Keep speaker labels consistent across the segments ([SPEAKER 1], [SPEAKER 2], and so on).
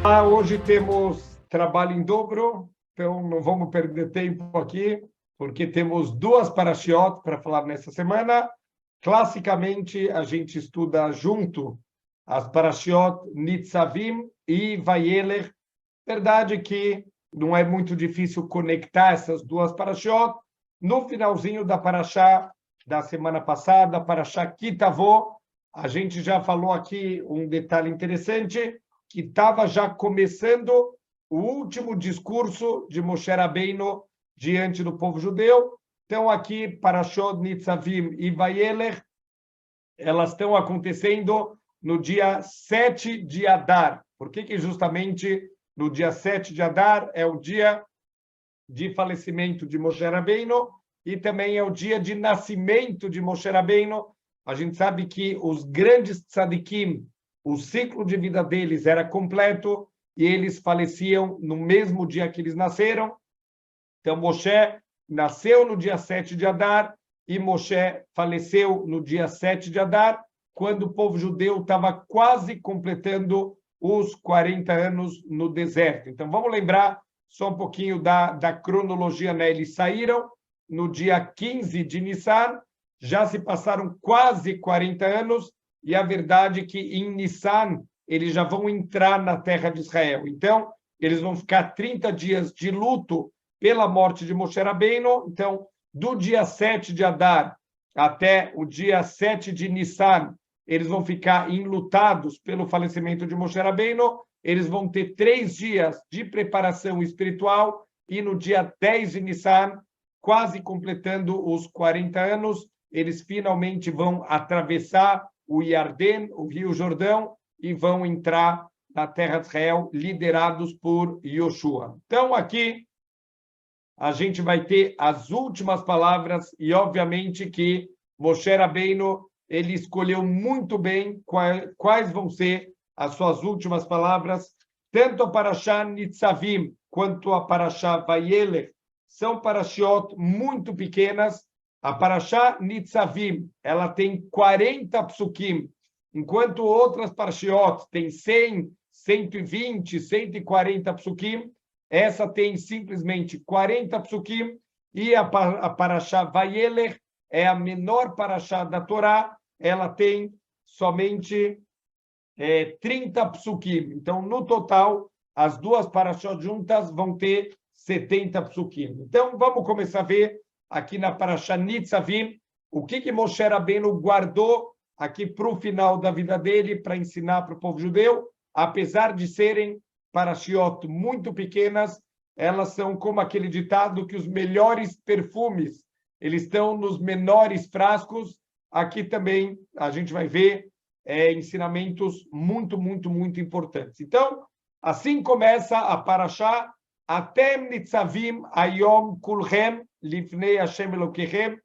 [SPEAKER 1] Hoje temos trabalho em dobro, então não vamos perder tempo aqui, porque temos duas parashiot para falar nessa semana. Classicamente, a gente estuda junto as parashiot Nitzavim e Vayelech. Verdade que não é muito difícil conectar essas duas parashiot. No finalzinho da parashá da semana passada, parashá Kitavó, a gente já falou aqui um detalhe interessante, que estava já começando o último discurso de Moshe Rabbeinu diante do povo judeu. Então, aqui, Parashot Nitzavim e Vayelech, elas estão acontecendo no dia 7 de Adar. Por que justamente no dia 7 de Adar é o dia de falecimento de Moshe Rabbeinu e também é o dia de nascimento de Moshe Rabbeinu? A gente sabe que os grandes tzadikim, o ciclo de vida deles era completo e eles faleciam no mesmo dia que eles nasceram. Então, Moshe nasceu no dia 7 de Adar e Moshe faleceu no dia 7 de Adar, quando o povo judeu estava quase completando os 40 anos no deserto. Então, vamos lembrar só um pouquinho da cronologia, né? Eles saíram no dia 15 de Nissan, já se passaram quase 40 anos, e a verdade é que em Nissan eles já vão entrar na terra de Israel. Então, eles vão ficar 30 dias de luto pela morte de Moshe Rabbeinu. Então, do dia 7 de Adar até o dia 7 de Nissan, eles vão ficar enlutados pelo falecimento de Moshe Rabbeinu. Eles vão ter 3 dias de preparação espiritual e no dia 10 de Nissan, quase completando os 40 anos, eles finalmente vão atravessar o Yarden, o Rio Jordão, e vão entrar na terra de Israel, liderados por Yoshua. Então, aqui, a gente vai ter as últimas palavras, e obviamente que Moshe Rabbeinu, ele escolheu muito bem quais vão ser as suas últimas palavras. Tanto a Parashá Nitzavim quanto a Parashá Vayelech são parashiot muito pequenas. A Parashá Nitzavim, ela tem 40 psukim, enquanto outras parashiot têm 100, 120, 140 psukim. Essa tem simplesmente 40 psukim, e a Parashá Vayelech é a menor parashá da Torá, ela tem somente 30 psukim. Então, no total, as duas parashot juntas vão ter 70 psukim. Então, vamos começar a ver aqui na Parashá Nitzavim o que Moshe Rabbeinu guardou aqui para o final da vida dele, para ensinar para o povo judeu. Apesar de serem parashiot muito pequenas, elas são como aquele ditado que os melhores perfumes, eles estão nos menores frascos. Aqui também a gente vai ver ensinamentos muito, muito, muito importantes. Então, assim começa a Parashá: Atem nitzavim ayom kulchem lifnei Hashem Elokechem.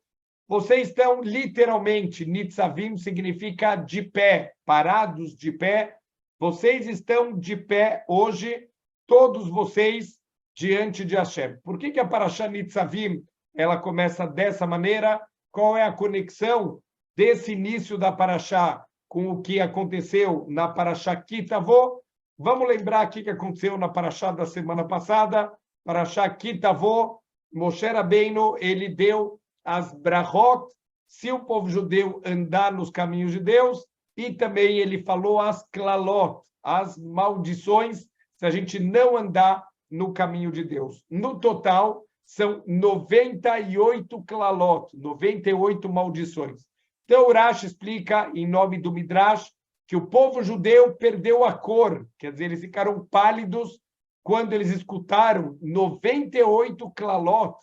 [SPEAKER 1] Vocês estão literalmente, nitzavim significa de pé, parados de pé. Vocês estão de pé hoje, todos vocês, diante de Hashem. Por que a Parashá Nitzavim ela começa dessa maneira? Qual é a conexão desse início da Parashá com o que aconteceu na Parashá Kitavó? Vamos lembrar aqui que aconteceu na Parashá da semana passada. Parashá Kitavó, Moshe Rabbeinu, ele deu as brachot, se o povo judeu andar nos caminhos de Deus, e também ele falou as klalot, as maldições, se a gente não andar no caminho de Deus. No total, são 98 klalot, 98 maldições. Então, o Rashi explica, em nome do Midrash, que o povo judeu perdeu a cor, quer dizer, eles ficaram pálidos quando eles escutaram 98 klalot,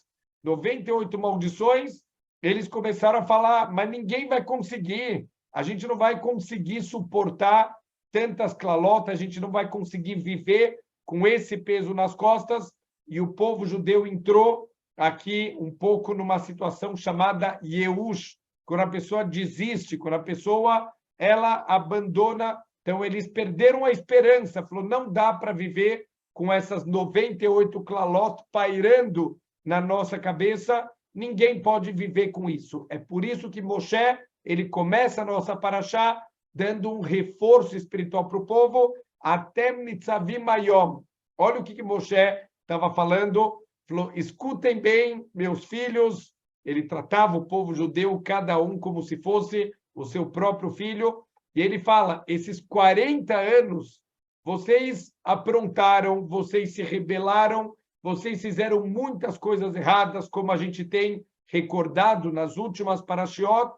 [SPEAKER 1] 98 maldições. Eles começaram a falar, mas ninguém vai conseguir, a gente não vai conseguir suportar tantas klalot, a gente não vai conseguir viver com esse peso nas costas. E o povo judeu entrou aqui um pouco numa situação chamada Yeush, quando a pessoa desiste, quando a pessoa ela abandona. Então, eles perderam a esperança, falou, não dá para viver com essas 98 klalot pairando na nossa cabeça, ninguém pode viver com isso. É por isso que Moshe, ele começa a nossa parashá dando um reforço espiritual para o povo, Atem nitzavim hayom. Olha o que Moshe estava falando. Falou, escutem bem, meus filhos. Ele tratava o povo judeu, cada um como se fosse o seu próprio filho. E ele fala, esses 40 anos, vocês aprontaram, vocês se rebelaram, vocês fizeram muitas coisas erradas, como a gente tem recordado nas últimas parashiot,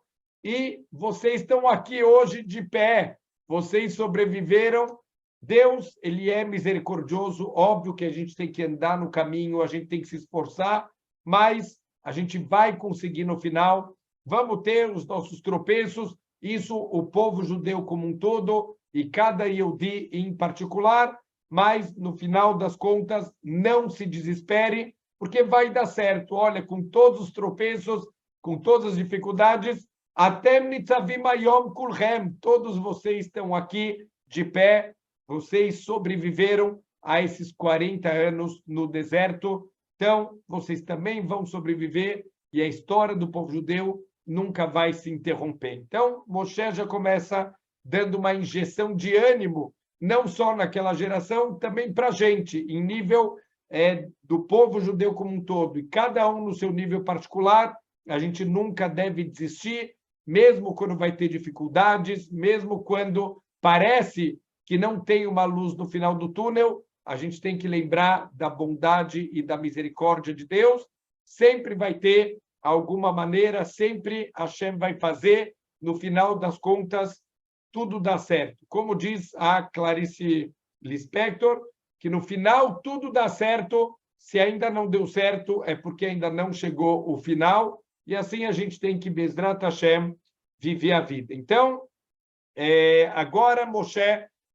[SPEAKER 1] e vocês estão aqui hoje de pé. Vocês sobreviveram. Deus, ele é misericordioso. Óbvio que a gente tem que andar no caminho, a gente tem que se esforçar, mas a gente vai conseguir no final. Vamos ter os nossos tropeços. Isso o povo judeu como um todo e cada Yehudi em particular. Mas, no final das contas, não se desespere, porque vai dar certo. Olha, com todos os tropeços, com todas as dificuldades, até nitzavim hayom kulchem, todos vocês estão aqui de pé, vocês sobreviveram a esses 40 anos no deserto, então vocês também vão sobreviver e a história do povo judeu nunca vai se interromper. Então, Moshe já começa dando uma injeção de ânimo, não só naquela geração, também para a gente, em nível do povo judeu como um todo, e cada um no seu nível particular. A gente nunca deve desistir, mesmo quando vai ter dificuldades, mesmo quando parece que não tem uma luz no final do túnel, a gente tem que lembrar da bondade e da misericórdia de Deus. Sempre vai ter alguma maneira, sempre Hashem vai fazer, no final das contas, tudo dá certo. Como diz a Clarice Lispector, que no final tudo dá certo, se ainda não deu certo, é porque ainda não chegou o final, e assim a gente tem que, Bezrat Hashem, viver a vida. Então, agora Moshe,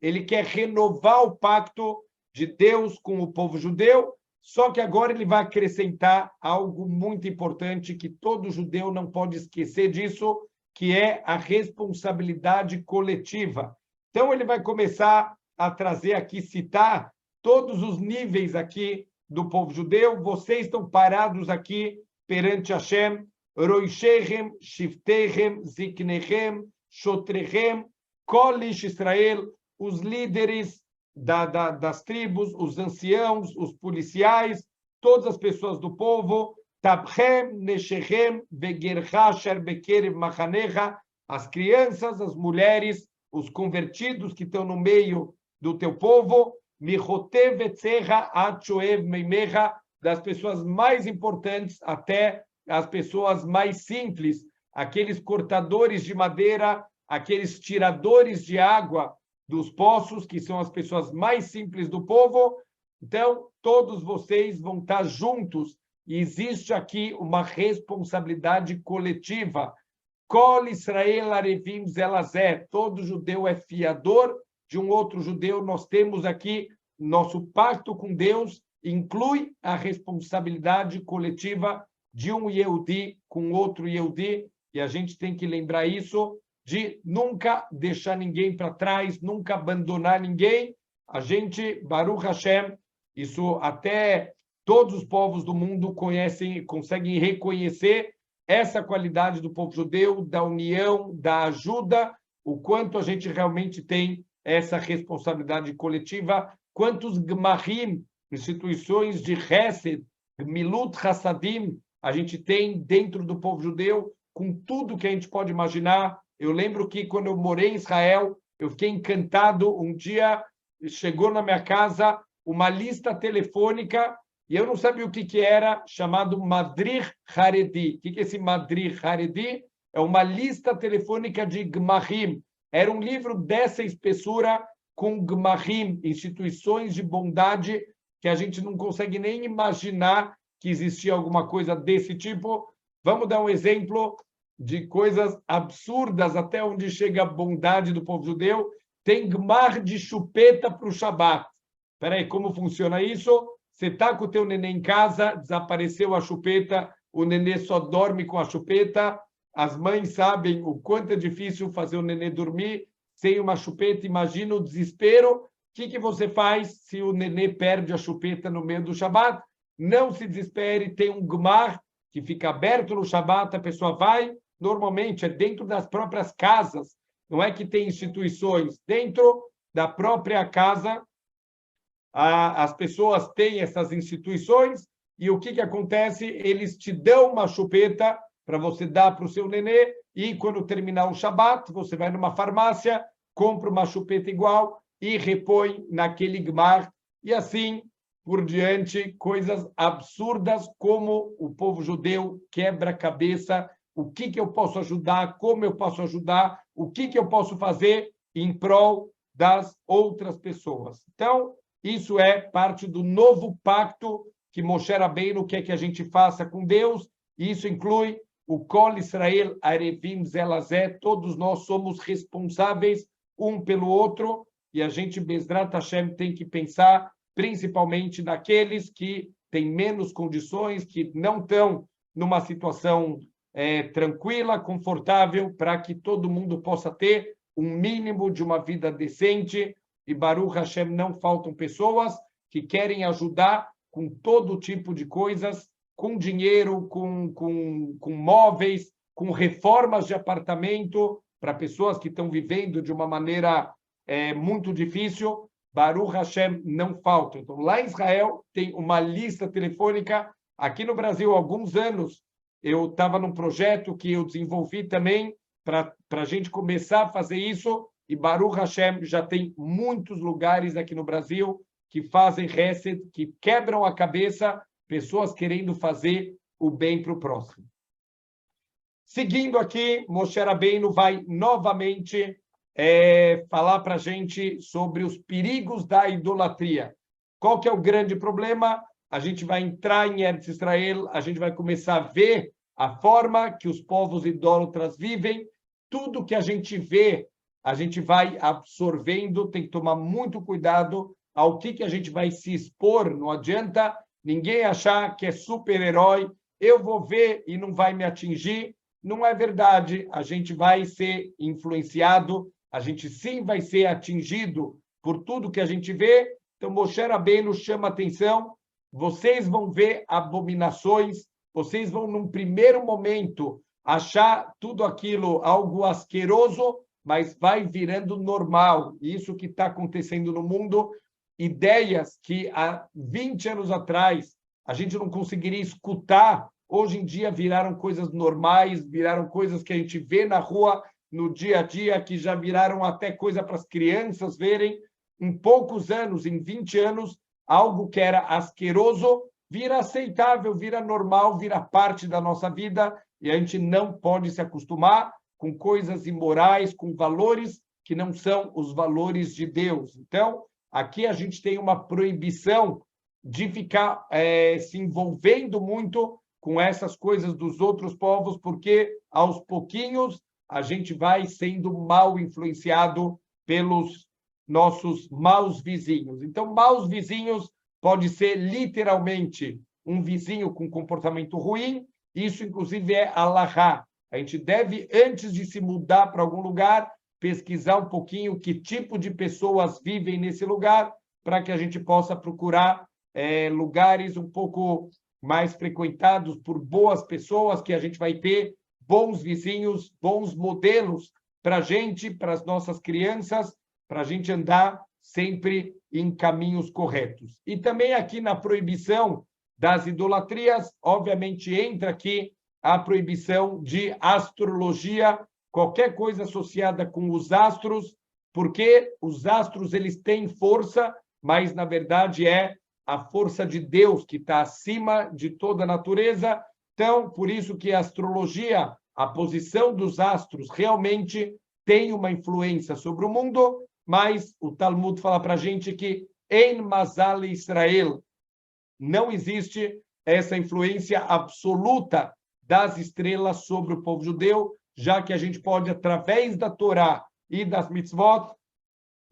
[SPEAKER 1] ele quer renovar o pacto de Deus com o povo judeu, só que agora ele vai acrescentar algo muito importante que todo judeu não pode esquecer disso, que é a responsabilidade coletiva. Então, ele vai começar a trazer aqui, citar todos os níveis aqui do povo judeu. Vocês estão parados aqui perante Hashem, Roishechem, Shiftechem, Ziknechem, Shotrechem, Kol Ish Israel, os líderes das tribos, os anciãos, os policiais, todas as pessoas do povo, Tabchem, Neshechem, Begercha, Sherbekerev, Machanecha, as crianças, as mulheres, os convertidos que estão no meio do teu povo, Michotev Etzecha, Achoev Meimecha, das pessoas mais importantes até as pessoas mais simples, aqueles cortadores de madeira, aqueles tiradores de água dos poços, que são as pessoas mais simples do povo. Então, todos vocês vão estar juntos, e existe aqui uma responsabilidade coletiva. Kol Israel Arevim Zelazé, todo judeu é fiador de um outro judeu. Nós temos aqui, nosso pacto com Deus inclui a responsabilidade coletiva de um Yehudi com outro Yehudi, e a gente tem que lembrar isso, de nunca deixar ninguém para trás, nunca abandonar ninguém. A gente, Baruch Hashem, isso até todos os povos do mundo conhecem, conseguem reconhecer essa qualidade do povo judeu, da união, da ajuda, o quanto a gente realmente tem essa responsabilidade coletiva, quantos Gmahim, instituições de Hesed, Gmilut Hassadim, a gente tem dentro do povo judeu, com tudo que a gente pode imaginar. Eu lembro que quando eu morei em Israel, eu fiquei encantado. Um dia chegou na minha casa uma lista telefônica e eu não sabia o que era, chamado Madrich Haredi. O que é esse Madrich Haredi? É uma lista telefônica de Gmahim. Era um livro dessa espessura com Gmahim, instituições de bondade que a gente não consegue nem imaginar que existia alguma coisa desse tipo. Vamos dar um exemplo de coisas absurdas, até onde chega a bondade do povo judeu. Tem Gmar de chupeta para o Shabat. Espera aí, como funciona isso? Você está com o teu neném em casa, desapareceu a chupeta, o nenê só dorme com a chupeta. As mães sabem o quanto é difícil fazer o nenê dormir sem uma chupeta. Imagina o desespero. O que você faz se o nenê perde a chupeta no meio do Shabat? Não se desespere, tem um Gmar que fica aberto no Shabat, a pessoa vai, normalmente é dentro das próprias casas, não é que tem instituições, dentro da própria casa, as pessoas têm essas instituições e o que acontece? Eles te dão uma chupeta para você dar para o seu nenê e quando terminar o Shabat, você vai numa farmácia, compra uma chupeta igual e repõe naquele gmar e assim por diante, coisas absurdas como o povo judeu quebra a cabeça, o que eu posso ajudar, como eu posso ajudar, o que eu posso fazer em prol das outras pessoas. Então, isso é parte do novo pacto que Moshe Rabbeinu quer que a gente faça com Deus, e isso inclui o Kol Israel Arevim Zelazé, todos nós somos responsáveis um pelo outro, e a gente, Bezrat Hashem, tem que pensar principalmente naqueles que têm menos condições, que não estão numa situação tranquila, confortável, para que todo mundo possa ter um mínimo de uma vida decente. E Baruch Hashem, não faltam pessoas que querem ajudar com todo tipo de coisas, com dinheiro, com móveis, com reformas de apartamento, para pessoas que estão vivendo de uma maneira muito difícil. Baruch Hashem não falta. Então, lá em Israel, tem uma lista telefônica. Aqui no Brasil, há alguns anos, eu estava num projeto que eu desenvolvi também para a gente começar a fazer isso. E Baruch Hashem já tem muitos lugares aqui no Brasil que fazem Hesed, que quebram a cabeça, pessoas querendo fazer o bem para o próximo. Seguindo aqui, Moshe Rabbeinu vai novamente falar para a gente sobre os perigos da idolatria. Qual que é o grande problema? A gente vai entrar em Eretz Israel, a gente vai começar a ver a forma que os povos idólatras vivem, tudo que a gente vê, a gente vai absorvendo, tem que tomar muito cuidado ao que a gente vai se expor, não adianta ninguém achar que é super-herói, eu vou ver e não vai me atingir, não é verdade, a gente vai ser influenciado, a gente sim vai ser atingido por tudo que a gente vê. Então, Moshe Rabbeinu chama atenção, vocês vão ver abominações, vocês vão, num primeiro momento, achar tudo aquilo algo asqueroso, mas vai virando normal. Isso que está acontecendo no mundo, ideias que há 20 anos atrás a gente não conseguiria escutar, hoje em dia viraram coisas normais, viraram coisas que a gente vê na rua, no dia a dia, que já viraram até coisa para as crianças verem. Em poucos anos, em 20 anos, algo que era asqueroso vira aceitável, vira normal, vira parte da nossa vida, e a gente não pode se acostumar com coisas imorais, com valores que não são os valores de Deus. Então, aqui a gente tem uma proibição de ficar se envolvendo muito com essas coisas dos outros povos, porque aos pouquinhos a gente vai sendo mal influenciado pelos nossos maus vizinhos. Então, maus vizinhos pode ser literalmente um vizinho com comportamento ruim, isso inclusive é alahá. A gente deve, antes de se mudar para algum lugar, pesquisar um pouquinho que tipo de pessoas vivem nesse lugar, para que a gente possa procurar lugares um pouco mais frequentados por boas pessoas, que a gente vai ter bons vizinhos, bons modelos para a gente, para as nossas crianças, para a gente andar sempre em caminhos corretos. E também aqui na proibição das idolatrias, obviamente entra aqui a proibição de astrologia, qualquer coisa associada com os astros, porque os astros eles têm força, mas na verdade é a força de Deus que está acima de toda a natureza. Então, por isso que a astrologia, a posição dos astros, realmente tem uma influência sobre o mundo, mas o Talmud fala para a gente que em Mazal Israel não existe essa influência absoluta das estrelas sobre o povo judeu, já que a gente pode, através da Torá e das mitzvot,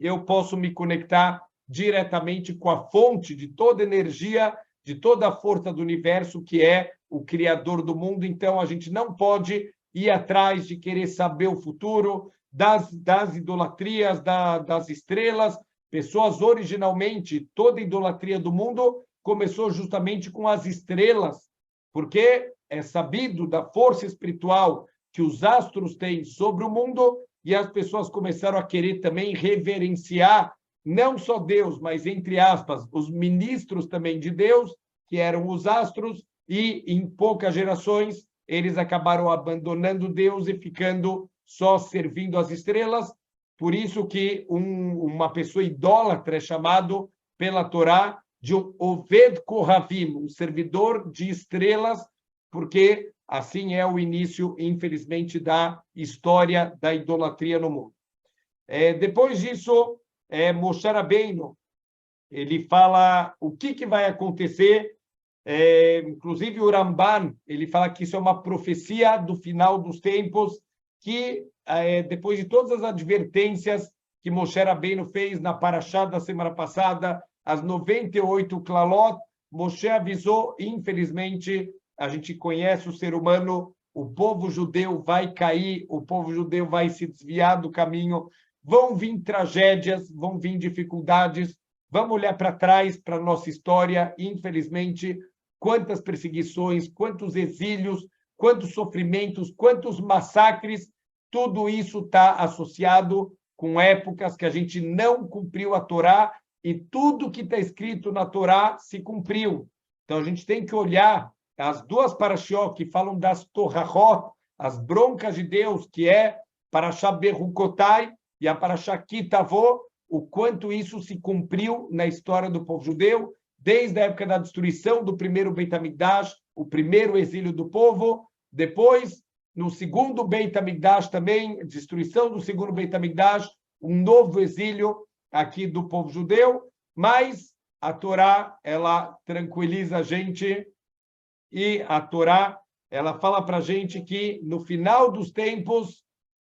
[SPEAKER 1] eu posso me conectar diretamente com a fonte de toda energia, de toda a força do universo, que é o Criador do mundo. Então, a gente não pode ir atrás de querer saber o futuro, das idolatrias, das estrelas. Pessoas, originalmente, toda a idolatria do mundo começou justamente com as estrelas, porque é sabido da força espiritual que os astros têm sobre o mundo, e as pessoas começaram a querer também reverenciar não só Deus, mas, entre aspas, os ministros também de Deus, que eram os astros, e em poucas gerações eles acabaram abandonando Deus e ficando só servindo as estrelas. Por isso que uma pessoa idólatra é chamado pela Torá de um Oved Kohavim, um servidor de estrelas, porque assim é o início, infelizmente, da história da idolatria no mundo. Depois disso, Moshe Rabbeinu, ele fala o que vai acontecer. Inclusive o Ramban, ele fala que isso é uma profecia do final dos tempos, que depois de todas as advertências que Moshe Rabbeinu fez na Parashá da semana passada, as 98 Klalot, Moshe avisou, infelizmente, a gente conhece o ser humano, o povo judeu vai cair, o povo judeu vai se desviar do caminho, vão vir tragédias, vão vir dificuldades, vamos olhar para trás, para a nossa história, infelizmente, quantas perseguições, quantos exílios, quantos sofrimentos, quantos massacres, tudo isso está associado com épocas que a gente não cumpriu a Torá e tudo que está escrito na Torá se cumpriu. Então, a gente tem que olhar as duas parashiot que falam das Torahot, as broncas de Deus, que é Parashá Berukotai e a Parashá Kitavó, o quanto isso se cumpriu na história do povo judeu, desde a época da destruição do primeiro Beit HaMikdash, o primeiro exílio do povo, depois, no segundo Beit HaMikdash também, destruição do segundo Beit HaMikdash, um novo exílio aqui do povo judeu, mas a Torá, ela tranquiliza a gente, e a Torá, ela fala para a gente que no final dos tempos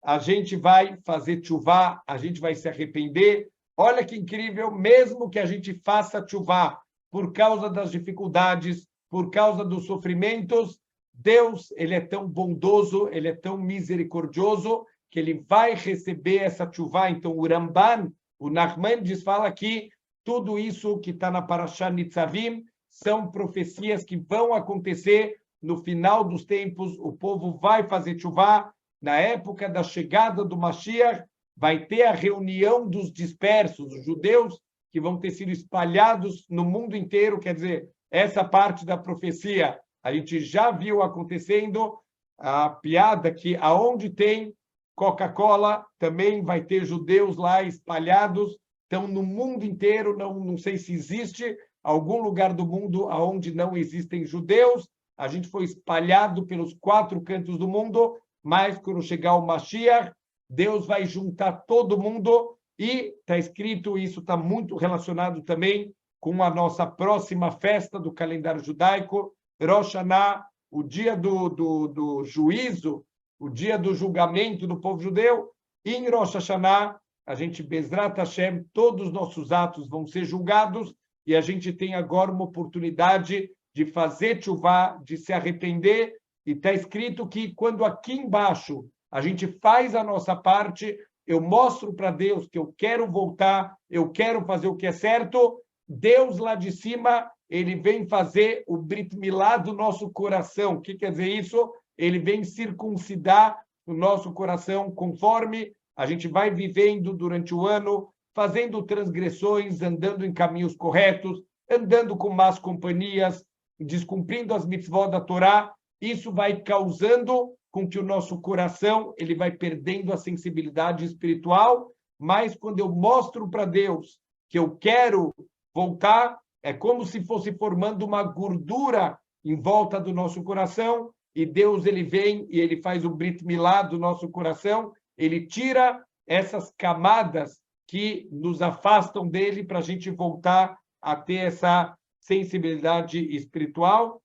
[SPEAKER 1] a gente vai fazer tchuvá, a gente vai se arrepender. Olha que incrível, mesmo que a gente faça tchuvá por causa das dificuldades, por causa dos sofrimentos, Deus, ele é tão bondoso, ele é tão misericordioso, que ele vai receber essa tchuvá. Então, o Ramban, o Nachmanides fala que tudo isso que está na Parashá Nitzavim são profecias que vão acontecer no final dos tempos. O povo vai fazer tchuvá. Na época da chegada do Mashiach, vai ter a reunião dos dispersos, os judeus que vão ter sido espalhados no mundo inteiro. Quer dizer, essa parte da profecia a gente já viu acontecendo. A piada que aonde tem Coca-Cola também vai ter judeus lá espalhados. Então, no mundo inteiro, não sei se existe algum lugar do mundo onde não existem judeus. A gente foi espalhado pelos 4 cantos do mundo, mas quando chegar o Mashiach, Deus vai juntar todo mundo, e está escrito, isso está muito relacionado também com a nossa próxima festa do calendário judaico, Rosh Hashanah, o dia do juízo, o dia do julgamento do povo judeu. Em Rosh Hashanah, a gente, Bezrat Hashem, todos os nossos atos vão ser julgados, e a gente tem agora uma oportunidade de fazer tchuvá, de se arrepender. E está escrito que quando aqui embaixo a gente faz a nossa parte, eu mostro para Deus que eu quero voltar, eu quero fazer o que é certo, Deus lá de cima, ele vem fazer o Brit Milá do nosso coração. O que quer dizer isso? Ele vem circuncidar o nosso coração conforme a gente vai vivendo durante o ano, fazendo transgressões, andando em caminhos corretos, andando com más companhias, descumprindo as mitzvot da Torá. Isso vai causando com que o nosso coração ele vai perdendo a sensibilidade espiritual, mas quando eu mostro para Deus que eu quero voltar, é como se fosse formando uma gordura em volta do nosso coração, e Deus ele vem e ele faz o Brit Milá do nosso coração, ele tira essas camadas que nos afastam dele para a gente voltar a ter essa sensibilidade espiritual.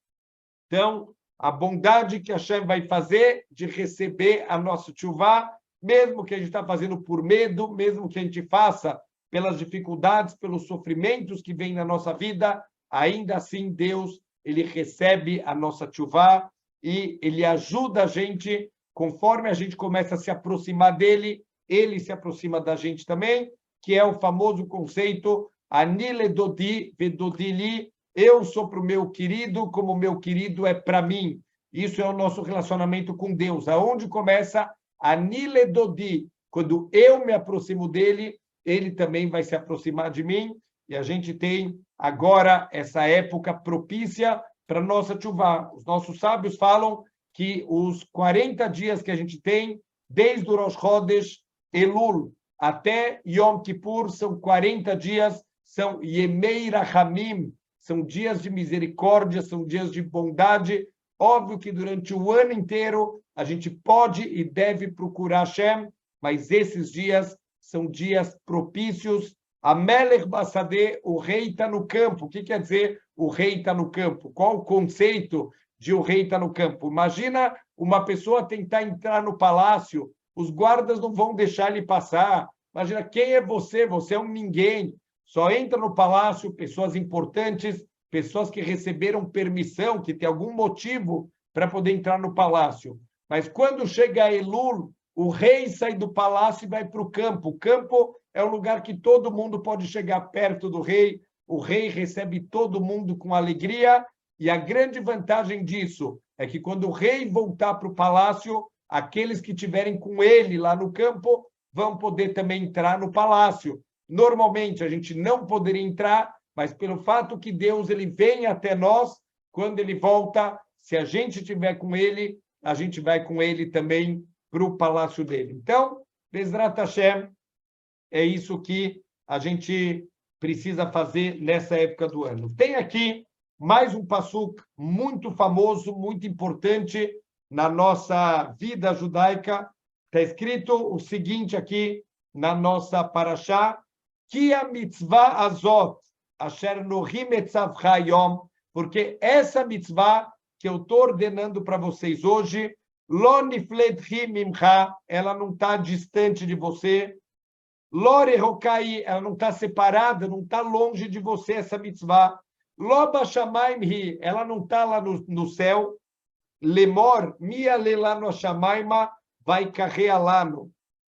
[SPEAKER 1] Então, a bondade que Hashem vai fazer de receber a nossa tchuvá, mesmo que a gente está fazendo por medo, mesmo que a gente faça pelas dificuldades, pelos sofrimentos que vêm na nossa vida, ainda assim Deus ele recebe a nossa tchuvá e ele ajuda a gente, conforme a gente começa a se aproximar dele, ele se aproxima da gente também, que é o famoso conceito Ani ledodi vedodi li, eu sou para o meu querido como o meu querido é para mim. Isso é o nosso relacionamento com Deus. Aonde começa Ani ledodi? Quando eu me aproximo dele, ele também vai se aproximar de mim, e a gente tem agora essa época propícia para a nossa tchuvá. Os nossos sábios falam que os 40 dias que a gente tem, desde o Rosh Chodesh Elul até Yom Kippur, são 40 dias, são Yemei Rachamim, são dias de misericórdia, são dias de bondade. Óbvio que durante o ano inteiro a gente pode e deve procurar Hashem, mas esses dias são dias propícios. A Melech Bassadeh, o rei está no campo. O que quer dizer o rei está no campo? Qual o conceito de o rei está no campo? Imagina uma pessoa tentar entrar no palácio, os guardas não vão deixar ele passar. Imagina, quem é você? Você é um ninguém. Só entra no palácio pessoas importantes, pessoas que receberam permissão, que tem algum motivo para poder entrar no palácio. Mas quando chega Elul, o rei sai do palácio e vai para o campo. O campo é um lugar que todo mundo pode chegar perto do rei. O rei recebe todo mundo com alegria. E a grande vantagem disso é que quando o rei voltar para o palácio, aqueles que estiverem com ele lá no campo vão poder também entrar no palácio. Normalmente a gente não poderia entrar, mas pelo fato que Deus ele vem até nós, quando ele volta, se a gente estiver com ele, a gente vai com ele também para o palácio dele. Então, Bezrat Hashem, é isso que a gente precisa fazer nessa época do ano. Tem aqui mais um passuk muito famoso, muito importante na nossa vida judaica. Está escrito o seguinte aqui na nossa parashá, que a mitzvah azot, asher nohim etzavcha yom, porque essa mitzvah que eu estou ordenando para vocês hoje, lo nifledhi mimcha, ela não está distante de você, lo rehokai, ela não está separada, não está longe de você, essa mitzvah, lo bashamayim hi, ela não está lá no céu, lemor, mia lelano shamaima, vai carrealano,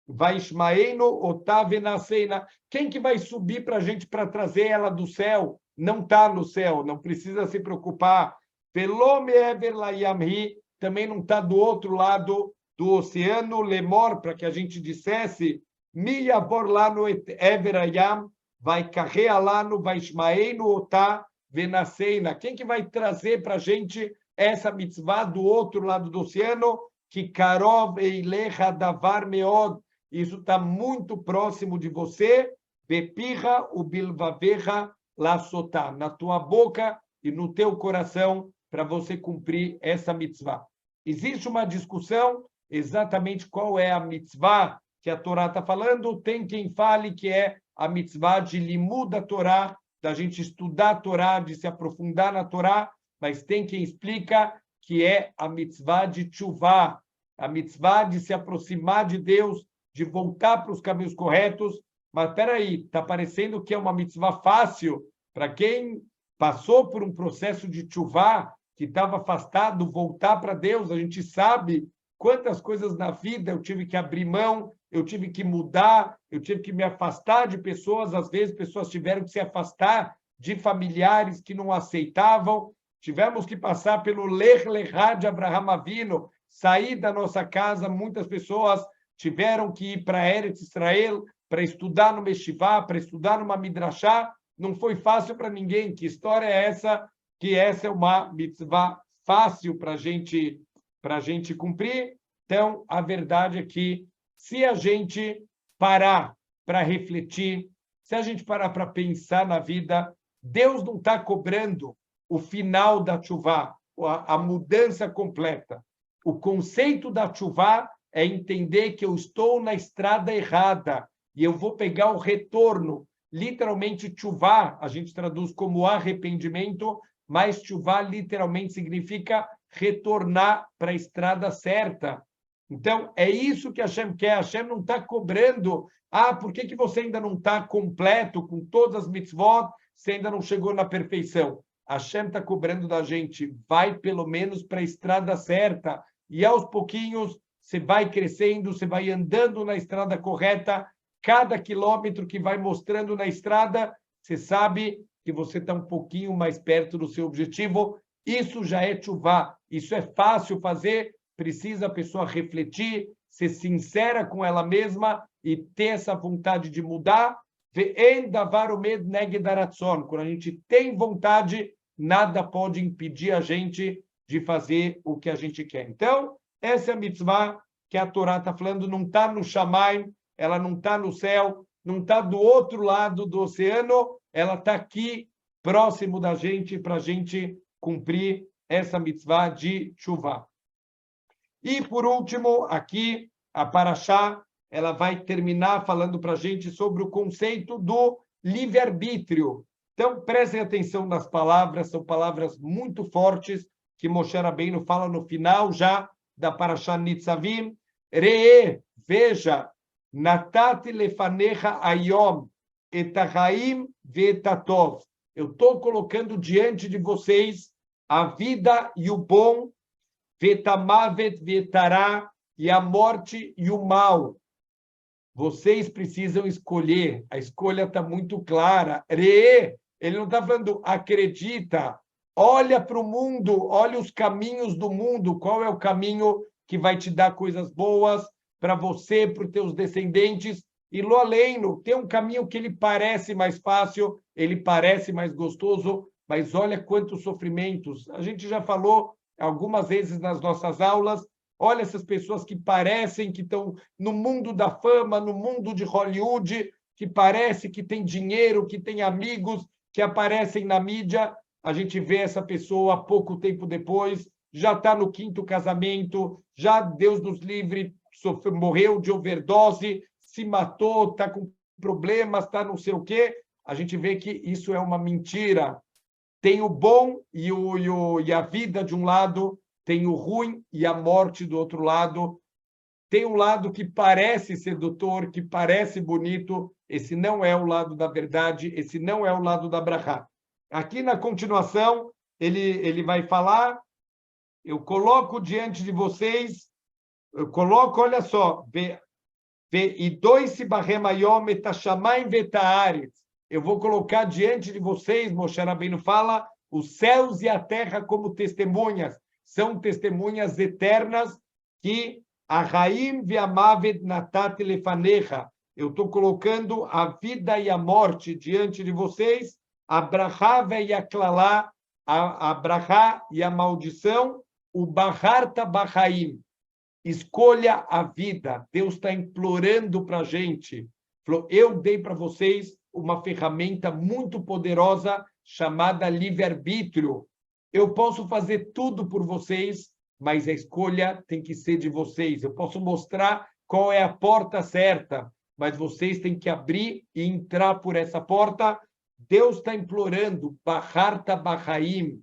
[SPEAKER 1] vai ismaeno otavenaseina. Quem que vai subir para a gente para trazer ela do céu? Não está no céu, não precisa se preocupar. Pelome ever layamhi, também não está do outro lado do oceano. Lemor, para que a gente dissesse, miyavor lá no everayam, vai carrealano, vai ismaeno otavenaseina. Quem que vai trazer para a gente essa mitzvah do outro lado do oceano? Que karov eilecha davar meod, isso está muito próximo de você, bepirra o bilvaveja lasotá, na tua boca e no teu coração, para você cumprir essa mitzvah. Existe uma discussão exatamente qual é a mitzvah que a Torá está falando. Tem quem fale que é a mitzvah de limud da Torá, da gente estudar a Torá, de se aprofundar na Torá, mas tem quem explica que é a mitzvah de tchuvá, a mitzvah de se aproximar de Deus, de voltar para os caminhos corretos. Mas espera aí, está parecendo que é uma mitzvah fácil para quem passou por um processo de tchuvá, que estava afastado, voltar para Deus. A gente sabe quantas coisas na vida eu tive que abrir mão, eu tive que mudar, eu tive que me afastar de pessoas. Às vezes, pessoas tiveram que se afastar de familiares que não aceitavam. Tivemos que passar pelo Lech Lechá de Abraham Avinu, sair da nossa casa. Muitas pessoas tiveram que ir para Eretz Israel para estudar no Meshivá, para estudar numa Midrashá. Não foi fácil para ninguém. Que história é essa? Que essa é uma mitzvah fácil para a gente cumprir. Então, a verdade é que se a gente parar para refletir, se a gente parar para pensar na vida, Deus não está cobrando o final da tchuvá, a mudança completa. O conceito da tchuvá é entender que eu estou na estrada errada e eu vou pegar o retorno. Literalmente, tchuvá, a gente traduz como arrependimento, mas tchuvá literalmente significa retornar para a estrada certa. Então, é isso que Hashem quer. Hashem não está cobrando. Por que você ainda não está completo com todas as mitzvot? Você ainda não chegou na perfeição. Hashem está cobrando da gente, vai pelo menos para a estrada certa, e aos pouquinhos você vai crescendo, você vai andando na estrada correta. Cada quilômetro que vai mostrando na estrada, você sabe que você está um pouquinho mais perto do seu objetivo. Isso já é tchuvá, isso é fácil fazer, precisa a pessoa refletir, ser sincera com ela mesma e ter essa vontade de mudar. Quando a gente tem vontade, nada pode impedir a gente de fazer o que a gente quer. Então, essa é a mitzvah que a Torá está falando, não está no Shamayim, ela não está no céu, não está do outro lado do oceano, ela está aqui, próximo da gente, para a gente cumprir essa mitzvah de Teshuvah. E, por último, aqui, a Parashá, ela vai terminar falando para a gente sobre o conceito do livre-arbítrio. Então, prestem atenção nas palavras, são palavras muito fortes, que Moshe Rabbeinu fala no final já da Parashá Nitzavim. Re'e, veja, natati lefanecha ayom, et hachaim ve'et hatov. Eu estou colocando diante de vocês a vida e o bom, vetamavet vetará, e a morte e o mal. Vocês precisam escolher. A escolha está muito clara. Re'e, ele não está falando acredita. Olha para o mundo, olha os caminhos do mundo. Qual é o caminho que vai te dar coisas boas para você, para os teus descendentes? E lo aleino, tem um caminho que ele parece mais fácil, ele parece mais gostoso, mas olha quantos sofrimentos. A gente já falou algumas vezes nas nossas aulas. Olha essas pessoas que parecem que estão no mundo da fama, no mundo de Hollywood, que parece que tem dinheiro, que tem amigos, que aparecem na mídia. A gente vê essa pessoa pouco tempo depois, já está no 5º casamento, já, Deus nos livre, morreu de overdose, se matou, está com problemas, está não sei o quê. A gente vê que isso é uma mentira. Tem o bom e a vida de um lado, tem o ruim e a morte do outro lado. Tem um lado que parece sedutor, que parece bonito. Esse não é o lado da verdade, esse não é o lado da brachá. Aqui na continuação, ele vai falar, eu coloco diante de vocês, olha só, eu vou colocar diante de vocês, Moshe Rabbeinu fala, os céus e a terra como testemunhas, são testemunhas eternas que a Haim ve'amavet natati lefanecha. Eu estou colocando a vida e a morte diante de vocês, a brachá ve'yaklalá, a brachá e a maldição, o baharta bachaim. Escolha a vida. Deus está implorando para a gente. Falou, eu dei para vocês uma ferramenta muito poderosa chamada livre-arbítrio. Eu posso fazer tudo por vocês, mas a escolha tem que ser de vocês. Eu posso mostrar qual é a porta certa, mas vocês têm que abrir e entrar por essa porta. Deus está implorando, Baharta Bahaim.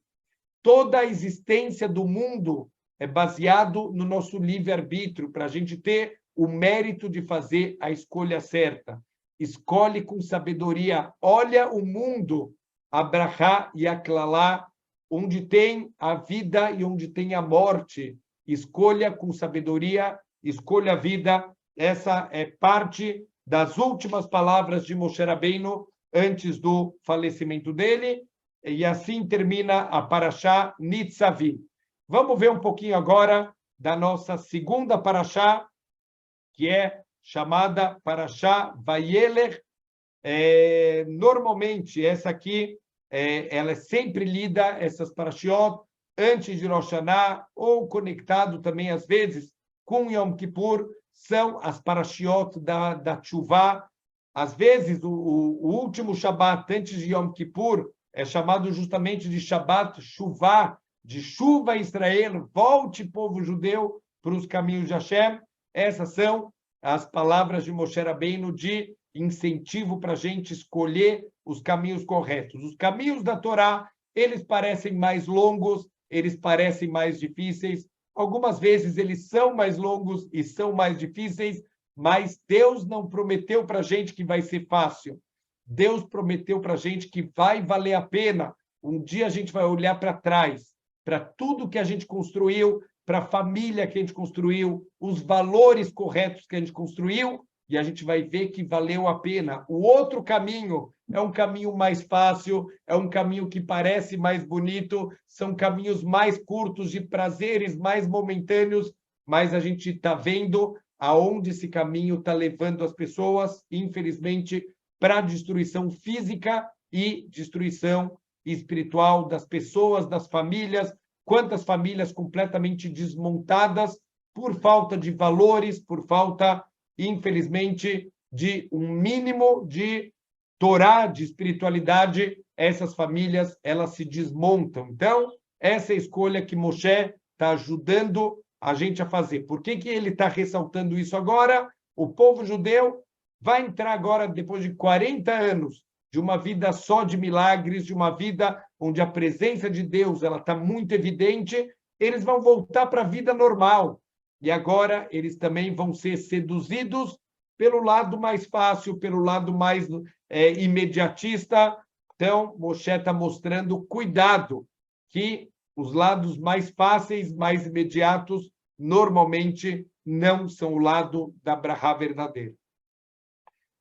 [SPEAKER 1] Toda a existência do mundo é baseado no nosso livre-arbítrio, para a gente ter o mérito de fazer a escolha certa. Escolhe com sabedoria. Olha o mundo, a brachá e a klalá, onde tem a vida e onde tem a morte. Escolha com sabedoria, escolha a vida. Essa é parte das últimas palavras de Moshe Rabbeinu antes do falecimento dele. E assim termina a Parashá Nitzavim. Vamos ver um pouquinho agora da nossa segunda Parashá, que é chamada Parashá Vayelech. Normalmente, essa aqui, ela é sempre lida, essas Parashiot, antes de Rosh Hashanah, ou conectado também, às vezes, com Yom Kippur, são as Parashiot da Teshuvah. Às vezes, o último Shabat, antes de Yom Kippur, é chamado justamente de Shabat Shuvah, de chuva Israel, volte, povo judeu, para os caminhos de Hashem. Essas são as palavras de Moshe Rabbeinu de incentivo para a gente escolher os caminhos corretos. Os caminhos da Torá, eles parecem mais longos, eles parecem mais difíceis. Algumas vezes eles são mais longos e são mais difíceis, mas Deus não prometeu para a gente que vai ser fácil. Deus prometeu para a gente que vai valer a pena. Um dia a gente vai olhar para trás, para tudo que a gente construiu, para a família que a gente construiu, os valores corretos que a gente construiu, e a gente vai ver que valeu a pena. O outro caminho é um caminho mais fácil, é um caminho que parece mais bonito, são caminhos mais curtos, de prazeres mais momentâneos, mas a gente está vendo aonde esse caminho está levando as pessoas, infelizmente, para a destruição física e destruição espiritual das pessoas, das famílias. Quantas famílias completamente desmontadas por falta de valores, por falta, infelizmente, de um mínimo de Torá, de espiritualidade, essas famílias, elas se desmontam. Então, essa é a escolha que Moshe está ajudando a gente a fazer. Por que ele está ressaltando isso agora? O povo judeu vai entrar agora, depois de 40 anos, de uma vida só de milagres, de uma vida onde a presença de Deus ela está muito evidente, eles vão voltar para a vida normal. E agora eles também vão ser seduzidos pelo lado mais fácil, pelo lado mais imediatista. Então, Moshe está mostrando cuidado, que os lados mais fáceis, mais imediatos, normalmente não são o lado da Brahá verdadeira.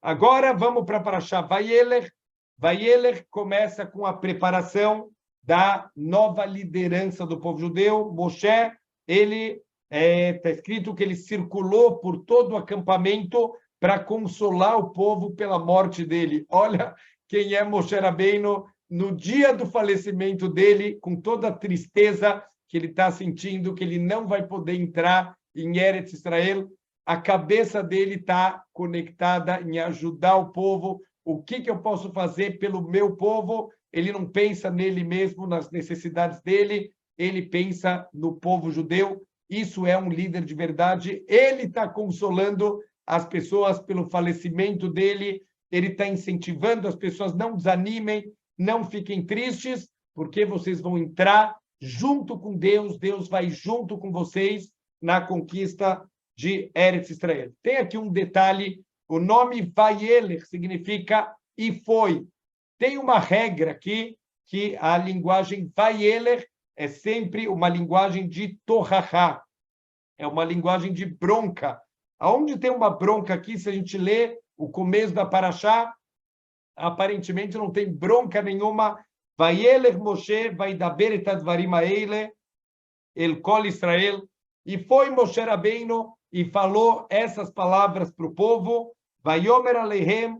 [SPEAKER 1] Agora, vamos para a Parashá Vayeler. Vayeler começa com a preparação da nova liderança do povo judeu. Moshe, ele está escrito que ele circulou por todo o acampamento para consolar o povo pela morte dele. Olha quem é Moshe Rabbeinu no dia do falecimento dele, com toda a tristeza que ele está sentindo, que ele não vai poder entrar em Eretz Israel. A cabeça dele está conectada em ajudar o povo. O que eu posso fazer pelo meu povo? Ele não pensa nele mesmo, nas necessidades dele, ele pensa no povo judeu. Isso é um líder de verdade. Ele está consolando as pessoas pelo falecimento dele, ele está incentivando as pessoas, não desanimem, não fiquem tristes, porque vocês vão entrar junto com Deus, Deus vai junto com vocês na conquista de Eretz Israel. Tem aqui um detalhe, o nome Vayeler significa e foi. Tem uma regra aqui, que a linguagem Vayeler é sempre uma linguagem de Torahá, é uma linguagem de bronca. Aonde tem uma bronca aqui, se a gente lê o começo da Parashá, aparentemente não tem bronca nenhuma. Vayeler Moshe, vaidaber et advarim haele, el kol Israel. E foi Moshe Rabbeinu e falou essas palavras para o povo. Vayomer alehem,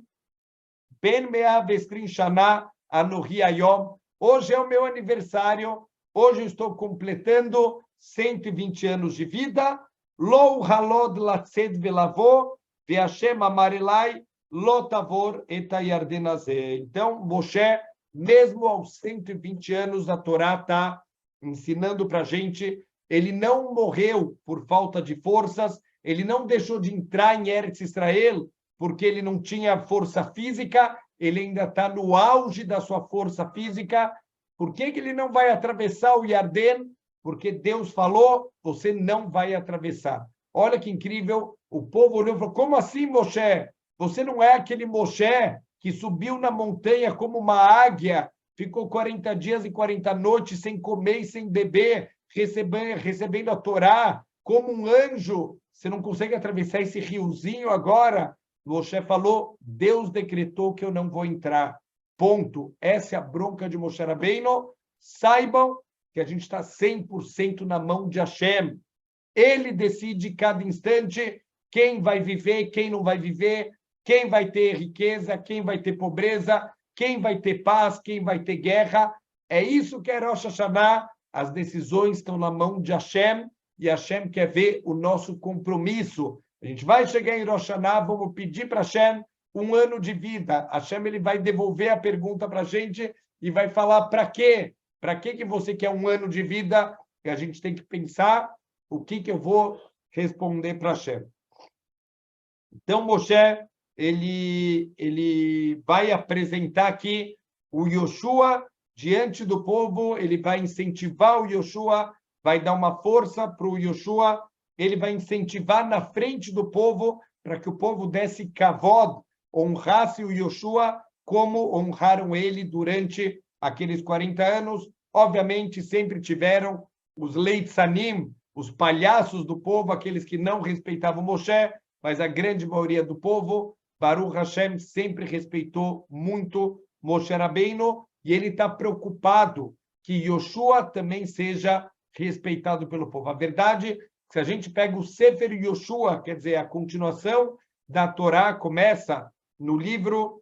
[SPEAKER 1] ben mea vestrin shana anohi hayom. Hoje é o meu aniversário, hoje eu estou completando 120 anos de vida. Lo halod latzed velavo, ve'ashem amarelai, lo tavor et hayarden hazeh. Então, Moshe, mesmo aos 120 anos, a Torá está ensinando para a gente, ele não morreu por falta de forças, ele não deixou de entrar em Eretz Israel porque ele não tinha força física, ele ainda está no auge da sua força física. Por que ele não vai atravessar o Yarden? Porque Deus falou, você não vai atravessar. Olha que incrível, o povo olhou e falou, como assim, Moshe? Você não é aquele Moshe que subiu na montanha como uma águia, ficou 40 dias e 40 noites sem comer e sem beber, recebendo a Torá, como um anjo. Você não consegue atravessar esse riozinho agora? Moshe falou, Deus decretou que eu não vou entrar. Ponto. Essa é a bronca de Moshe Rabbeinu. Saibam que a gente está 100% na mão de Hashem. Ele decide cada instante quem vai viver, quem não vai viver, quem vai ter riqueza, quem vai ter pobreza, quem vai ter paz, quem vai ter guerra. É isso que é Rosh Hashanah. As decisões estão na mão de Hashem e Hashem quer ver o nosso compromisso. A gente vai chegar em Rosh Hashanah, vamos pedir para Hashem um ano de vida. Hashem ele vai devolver a pergunta para a gente e vai falar para quê? Para que você quer um ano de vida? E a gente tem que pensar o que eu vou responder para Hashem. Então, Moshe, ele vai apresentar aqui o Yoshua diante do povo, ele vai incentivar o Yoshua, vai dar uma força para o Yoshua, ele vai incentivar na frente do povo para que o povo desse kavod, honrasse o Yoshua como honraram ele durante aqueles 40 anos. Obviamente, sempre tiveram os leitzanim, os palhaços do povo, aqueles que não respeitavam Moshe, mas a grande maioria do povo, Baruch Hashem, sempre respeitou muito Moshe Rabbeinu, e ele está preocupado que Yoshua também seja respeitado pelo povo. A verdade Se a gente pega o Sefer Yoshua, quer dizer, a continuação da Torá, começa no livro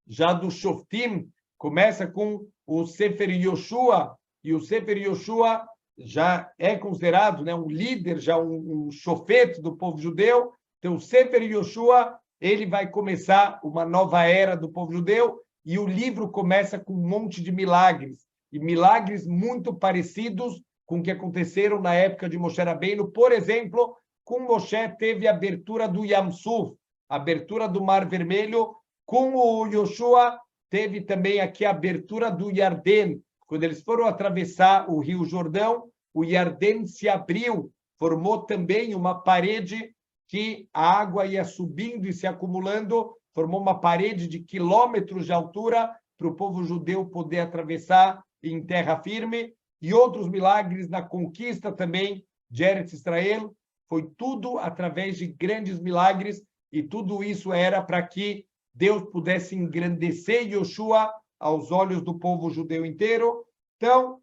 [SPEAKER 1] já do Shoftim, começa com o Sefer Yoshua, e o Sefer Yoshua já é considerado, né, um líder, já um chofete do povo judeu. Então, o Sefer Yoshua, ele vai começar uma nova era do povo judeu, e o livro começa com um monte de milagres, e milagres muito parecidos com o que aconteceram na época de Moshe Rabbeinu. Por exemplo, com Moshe teve a abertura do Yam Suf, a abertura do Mar Vermelho. Com o Yoshua teve também aqui a abertura do Yarden. Quando eles foram atravessar o Rio Jordão, o Yarden se abriu, formou também uma parede que a água ia subindo e se acumulando, formou uma parede de quilômetros de altura para o povo judeu poder atravessar em terra firme. E outros milagres na conquista também de Eretz Israel. Foi tudo através de grandes milagres, e tudo isso era para que Deus pudesse engrandecer Yoshua aos olhos do povo judeu inteiro. Então,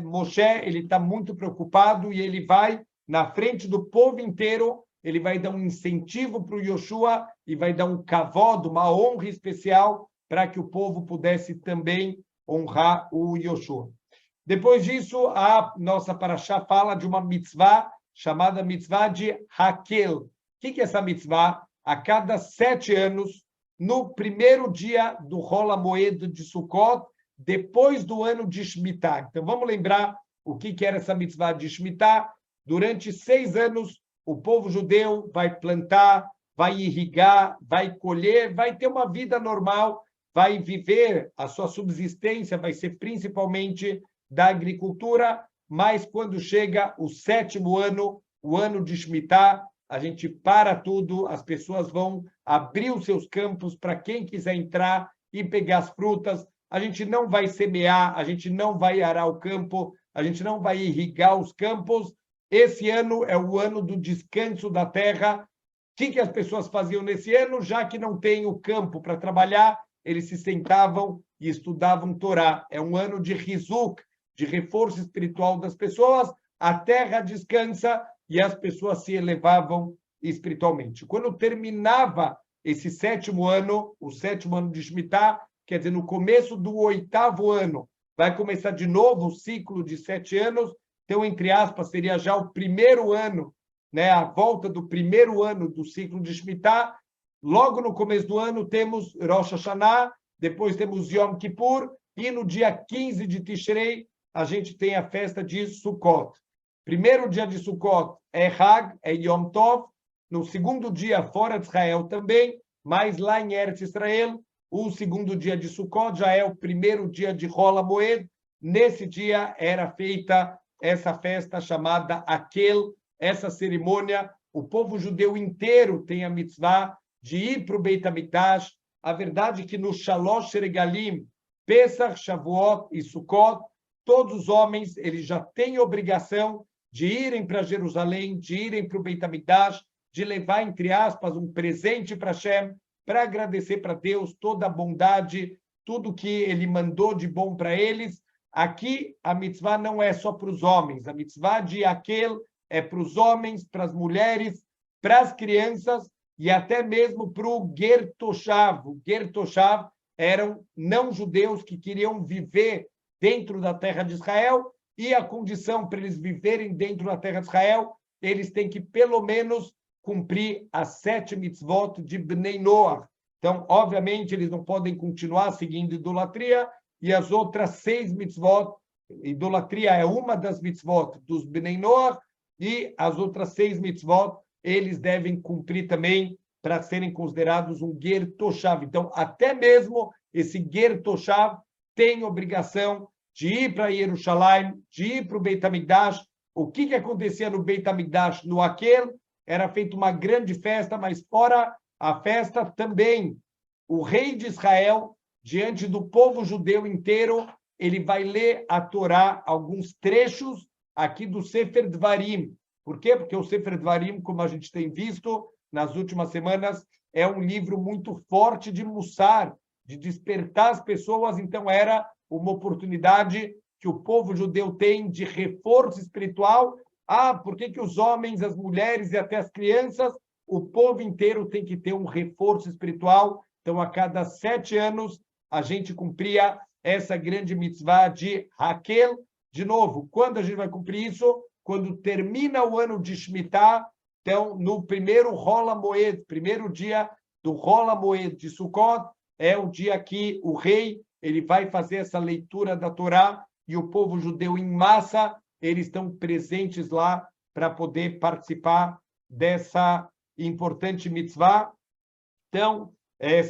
[SPEAKER 1] Moshe, ele está muito preocupado, e ele vai, na frente do povo inteiro, ele vai dar um incentivo para o Yoshua e vai dar um kavod, uma honra especial, para que o povo pudesse também honrar o Yoshua. Depois disso, a nossa parashá fala de uma mitzvah chamada mitzvah de Hakel. O que é essa mitzvah? A cada 7 anos, no primeiro dia do Hol HaMoed de Sukkot, depois do ano de Shemitah. Então, vamos lembrar o que era essa mitzvah de Shemitah. Durante 6 anos, o povo judeu vai plantar, vai irrigar, vai colher, vai ter uma vida normal, vai viver, a sua subsistência vai ser principalmente da agricultura, mas quando chega o 7º ano, o ano de Shemitah, a gente para tudo, as pessoas vão abrir os seus campos para quem quiser entrar e pegar as frutas. A gente não vai semear, a gente não vai arar o campo, a gente não vai irrigar os campos. Esse ano é o ano do descanso da terra. O que as pessoas faziam nesse ano? Já que não tem o campo para trabalhar, eles se sentavam e estudavam Torá. É um ano de Hizuk, de reforço espiritual das pessoas. A terra descansa e as pessoas se elevavam espiritualmente. Quando terminava esse 7º ano, o 7º ano de Shemitah, quer dizer, no começo do 8º ano, vai começar de novo o ciclo de 7 anos. Então, entre aspas, seria já o primeiro ano, né, a volta do primeiro ano do ciclo de Shemitah. Logo no começo do ano temos Rosh Hashanah, depois temos Yom Kippur, e no dia 15 de Tishrei a gente tem a festa de Sukkot. Primeiro dia de Sukkot é Hag, é Yom Tov. No segundo dia, fora de Israel também, mas lá em Eretz Israel, o segundo dia de Sukkot já é o primeiro dia de Hol HaMoed. Nesse dia era feita essa festa chamada Akel, essa cerimônia. O povo judeu inteiro tem a mitzvah de ir para o Beit HaMikdash. A verdade é que no Shalosh Regalim, Pesach, Shavuot e Sukkot, todos os homens eles já têm obrigação de irem para Jerusalém, de irem para o Beit HaMikdash, de levar, entre aspas, um presente para Hashem, para agradecer para Deus toda a bondade, tudo que ele mandou de bom para eles. Aqui, a mitzvah não é só para os homens. A mitzvah de Akel é para os homens, para as mulheres, para as crianças e até mesmo para o Ger Toshav. O Ger Toshav eram não-judeus que queriam viver dentro da terra de Israel, e a condição para eles viverem dentro da terra de Israel, eles têm que, pelo menos, cumprir as 7 mitzvot de Bnei Noach. Então, obviamente, eles não podem continuar seguindo idolatria, e as outras 6 mitzvot, idolatria é uma das mitzvot dos Bnei Noach, e as outras 6 mitzvot, eles devem cumprir também para serem considerados um Ger Toshav. Então, até mesmo esse Ger Toshav tem obrigação de ir para Jerusalém, de ir para o Beit HaMikdash. O que acontecia no Beit HaMikdash, no Akel? Era feita uma grande festa, mas fora a festa também, o rei de Israel, diante do povo judeu inteiro, ele vai ler a Torá, alguns trechos aqui do Sefer Dvarim. Por quê? Porque o Sefer Dvarim, como a gente tem visto nas últimas semanas, é um livro muito forte de Mussar, de despertar as pessoas. Então, era uma oportunidade que o povo judeu tem de reforço espiritual, por que os homens, as mulheres e até as crianças, o povo inteiro tem que ter um reforço espiritual? Então, a cada 7 anos, a gente cumpria essa grande mitzvah de Hakel. De novo, quando a gente vai cumprir isso? Quando termina o ano de Shemitah, então, no primeiro Rola Moed, primeiro dia do Rola Moed de Sukkot, é o dia que o rei ele vai fazer essa leitura da Torá e o povo judeu em massa, eles estão presentes lá para poder participar dessa importante mitzvah. Então,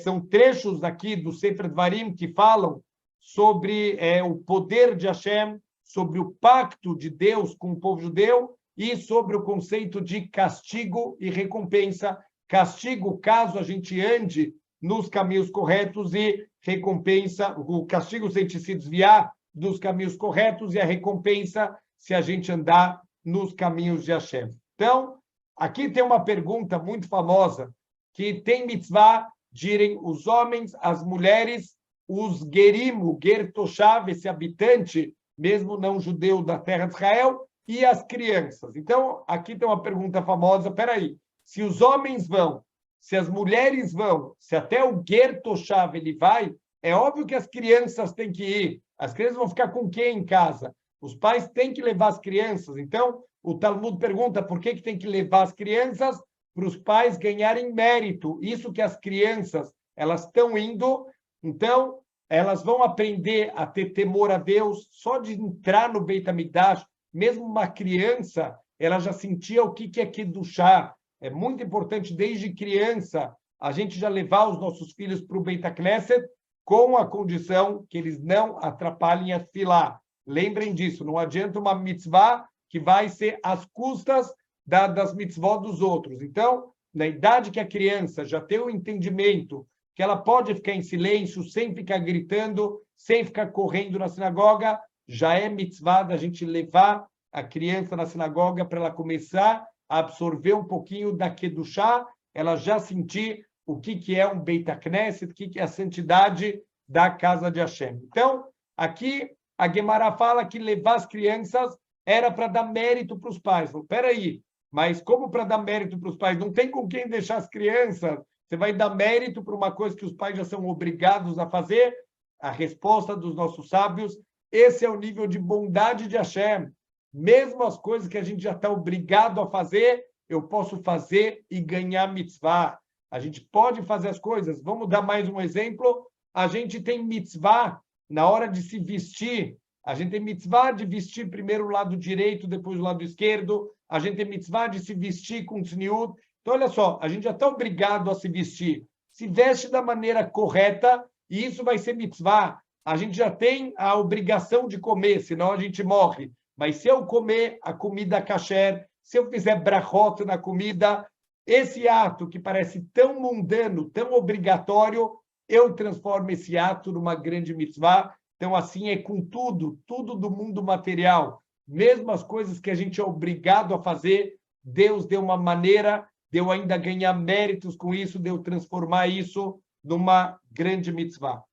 [SPEAKER 1] são trechos aqui do Sefer Dvarim que falam sobre o poder de Hashem, sobre o pacto de Deus com o povo judeu e sobre o conceito de castigo e recompensa. Castigo, caso a gente ande nos caminhos corretos, e recompensa, o castigo se a gente se desviar dos caminhos corretos, e a recompensa se a gente andar nos caminhos de Hashem. Então, aqui tem uma pergunta muito famosa, que tem mitzvah de irem os homens, as mulheres, os gerim, o ger toshav, esse habitante, mesmo não judeu da terra de Israel, e as crianças. Então, aqui tem uma pergunta famosa, peraí, se os homens vão, se as mulheres vão, se até o ger toshav ele vai, é óbvio que as crianças têm que ir. As crianças vão ficar com quem em casa? Os pais têm que levar as crianças. Então, o Talmud pergunta por que tem que levar as crianças? Para os pais ganharem mérito. Isso que as crianças elas estão indo, então elas vão aprender a ter temor a Deus só de entrar no Beit HaMikdash. Mesmo uma criança, ela já sentia o que é Kedushá. É muito importante, desde criança, a gente já levar os nossos filhos para o Beit HaKnesset com a condição que eles não atrapalhem a Tefilá. Lembrem disso, não adianta uma mitzvah que vai ser às custas das mitzvot dos outros. Então, na idade que a criança já tem o entendimento que ela pode ficar em silêncio, sem ficar gritando, sem ficar correndo na sinagoga, já é mitzvah da gente levar a criança na sinagoga para ela começar a absorver um pouquinho da Kedushá, ela já sentir o que é um Beit HaKnesset, o que é a santidade da casa de Hashem. Então, aqui a Guemará fala que levar as crianças era para dar mérito para os pais. Espera aí, mas como para dar mérito para os pais? Não tem com quem deixar as crianças. Você vai dar mérito para uma coisa que os pais já são obrigados a fazer? A resposta dos nossos sábios, esse é o nível de bondade de Hashem. Mesmo as coisas que a gente já está obrigado a fazer, eu posso fazer e ganhar mitzvah. A gente pode fazer as coisas. Vamos dar mais um exemplo. A gente tem mitzvah na hora de se vestir. A gente tem mitzvah de vestir primeiro o lado direito, depois o lado esquerdo. A gente tem mitzvah de se vestir com tzniut. Então, olha só, a gente já está obrigado a se vestir. Se veste da maneira correta, e isso vai ser mitzvah. A gente já tem a obrigação de comer, senão a gente morre. Mas se eu comer a comida kasher, se eu fizer brachot na comida, esse ato que parece tão mundano, tão obrigatório, eu transformo esse ato numa grande mitzvah. Então, assim é com tudo, tudo do mundo material. Mesmo as coisas que a gente é obrigado a fazer, Deus deu uma maneira de eu ainda ganhar méritos com isso, de eu transformar isso numa grande mitzvah.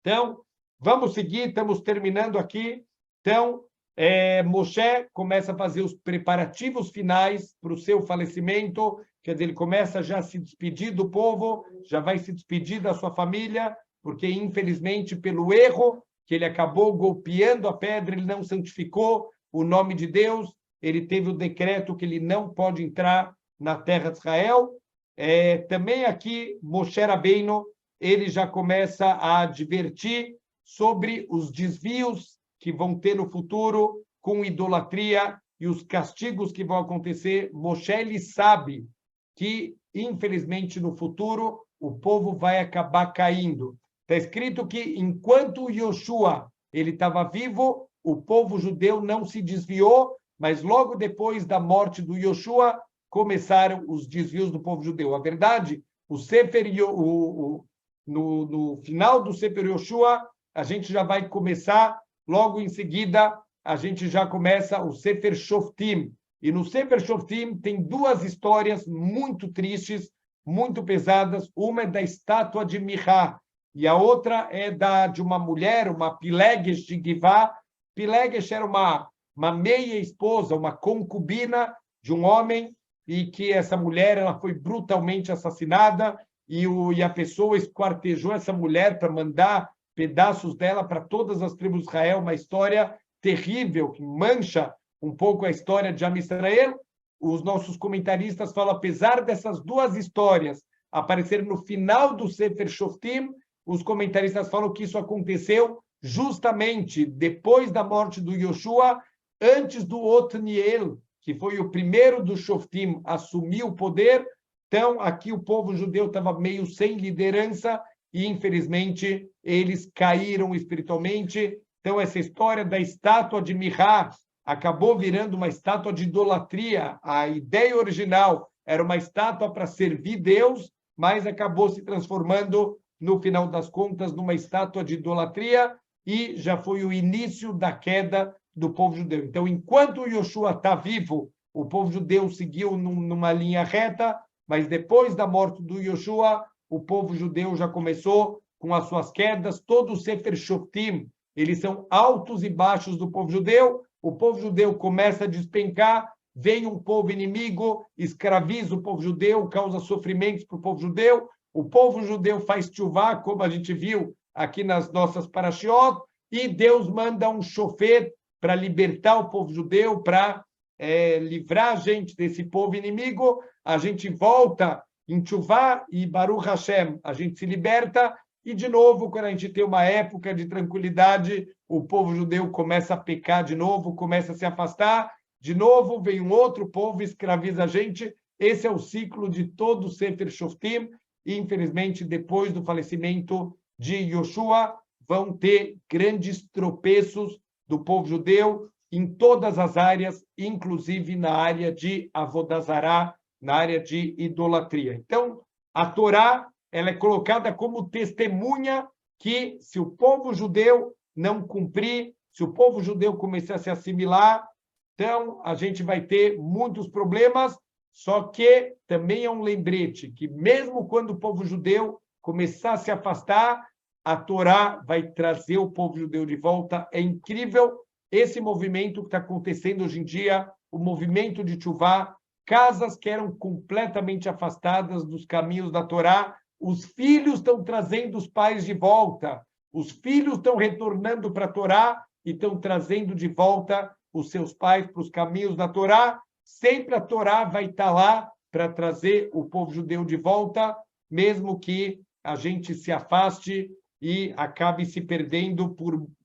[SPEAKER 1] Então, vamos seguir, estamos terminando aqui. Então, Moshe começa a fazer os preparativos finais para o seu falecimento, quer dizer, ele começa já a se despedir do povo, já vai se despedir da sua família, porque, infelizmente, pelo erro que ele acabou golpeando a pedra, ele não santificou o nome de Deus, ele teve o decreto que ele não pode entrar na terra de Israel. Também aqui, Moshe Rabbeinu, ele já começa a advertir sobre os desvios que vão ter no futuro com idolatria e os castigos que vão acontecer. Moshe, ele sabe que, infelizmente, no futuro, o povo vai acabar caindo. Está escrito que, enquanto Yoshua ele estava vivo, o povo judeu não se desviou, mas logo depois da morte do Yoshua, começaram os desvios do povo judeu. A verdade, no final do Sefer Yoshua, a gente já vai começar, logo em seguida, a gente já começa o Sefer Shoftim. E no Sefer Shoftim tem duas histórias muito tristes, muito pesadas. Uma é da estátua de Michá, e a outra é de uma mulher, uma Pilegesh de Givá. Pilegesh era uma uma meia-esposa, uma concubina de um homem, e que essa mulher ela foi brutalmente assassinada, e a pessoa esquartejou essa mulher para mandar pedaços dela para todas as tribos de Israel, uma história terrível, que mancha um pouco a história de Am Israel. Os nossos comentaristas falam, apesar dessas duas histórias aparecerem no final do Sefer Shoftim, os comentaristas falam que isso aconteceu justamente depois da morte do Yoshua, antes do Otniel, que foi o primeiro do Shoftim a assumir o poder. Então, aqui o povo judeu estava meio sem liderança e, infelizmente, eles caíram espiritualmente. Então, essa história da estátua de Mihá acabou virando uma estátua de idolatria. A ideia original era uma estátua para servir Deus, mas acabou se transformando, no final das contas, numa estátua de idolatria, e já foi o início da queda do povo judeu. Então, enquanto o Yoshua está vivo, o povo judeu seguiu numa linha reta, mas depois da morte do Yoshua, o povo judeu já começou com as suas quedas. Todo o Sefer Shoftim, eles são altos e baixos do povo judeu. O povo judeu começa a despencar, vem um povo inimigo, escraviza o povo judeu, causa sofrimentos para o povo judeu faz tchuvá, como a gente viu aqui nas nossas parashiot, e Deus manda um shofet para libertar o povo judeu, para livrar a gente desse povo inimigo. A gente volta em tchuvá e Baruch Hashem, a gente se liberta, e de novo, quando a gente tem uma época de tranquilidade, o povo judeu começa a pecar de novo, começa a se afastar, de novo vem um outro povo, escraviza a gente. Esse é o ciclo de todo o Sefer Shoftim, e infelizmente, depois do falecimento de Yoshua, vão ter grandes tropeços do povo judeu em todas as áreas, inclusive na área de Avodah Zará, na área de idolatria. Então, a Torá ela é colocada como testemunha que, se o povo judeu não cumprir, se o povo judeu começar a se assimilar, então a gente vai ter muitos problemas. Só que também é um lembrete que, mesmo quando o povo judeu começar a se afastar, a Torá vai trazer o povo judeu de volta. É incrível esse movimento que está acontecendo hoje em dia, o movimento de Tchuvá, casas que eram completamente afastadas dos caminhos da Torá, os filhos estão trazendo os pais de volta, os filhos estão retornando para a Torá e estão trazendo de volta os seus pais para os caminhos da Torá. Sempre a Torá vai estar lá para trazer o povo judeu de volta, mesmo que a gente se afaste e acabe se perdendo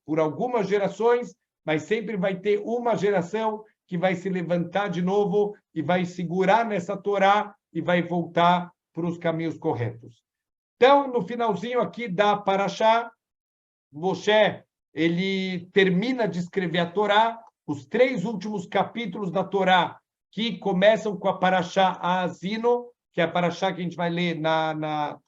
[SPEAKER 1] por algumas gerações, mas sempre vai ter uma geração que vai se levantar de novo e vai segurar nessa Torá e vai voltar para os caminhos corretos. Então, no finalzinho aqui da Parashá, Moshe, ele termina de escrever a Torá, os 3 últimos capítulos da Torá, que começam com a Parashá Haazino, que é a Parashá que a gente vai ler na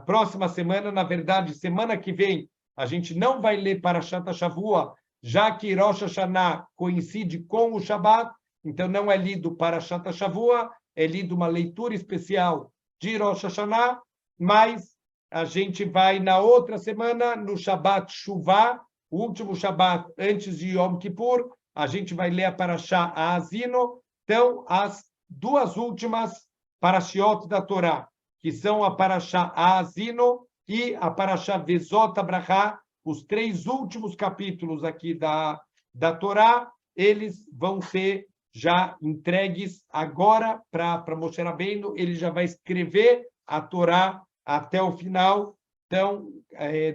[SPEAKER 1] próxima semana. Na verdade, semana que vem, a gente não vai ler Parashat Shavua, já que Rosh Hashanah coincide com o Shabat, então não é lido Parashat Shavua, é lido uma leitura especial de Rosh Hashanah, mas a gente vai na outra semana, no Shabat Shuvah, o último Shabat antes de Yom Kippur, a gente vai ler a Parashá Haazino. Então, as 2 últimas parashiot da Torá, que são a Parashá Haazino e a Parashá Vezot Abrahá, os 3 últimos capítulos aqui da Torá, eles vão ser já entregues agora para Moshe Rabbeinu. Ele já vai escrever a Torá até o final. Então,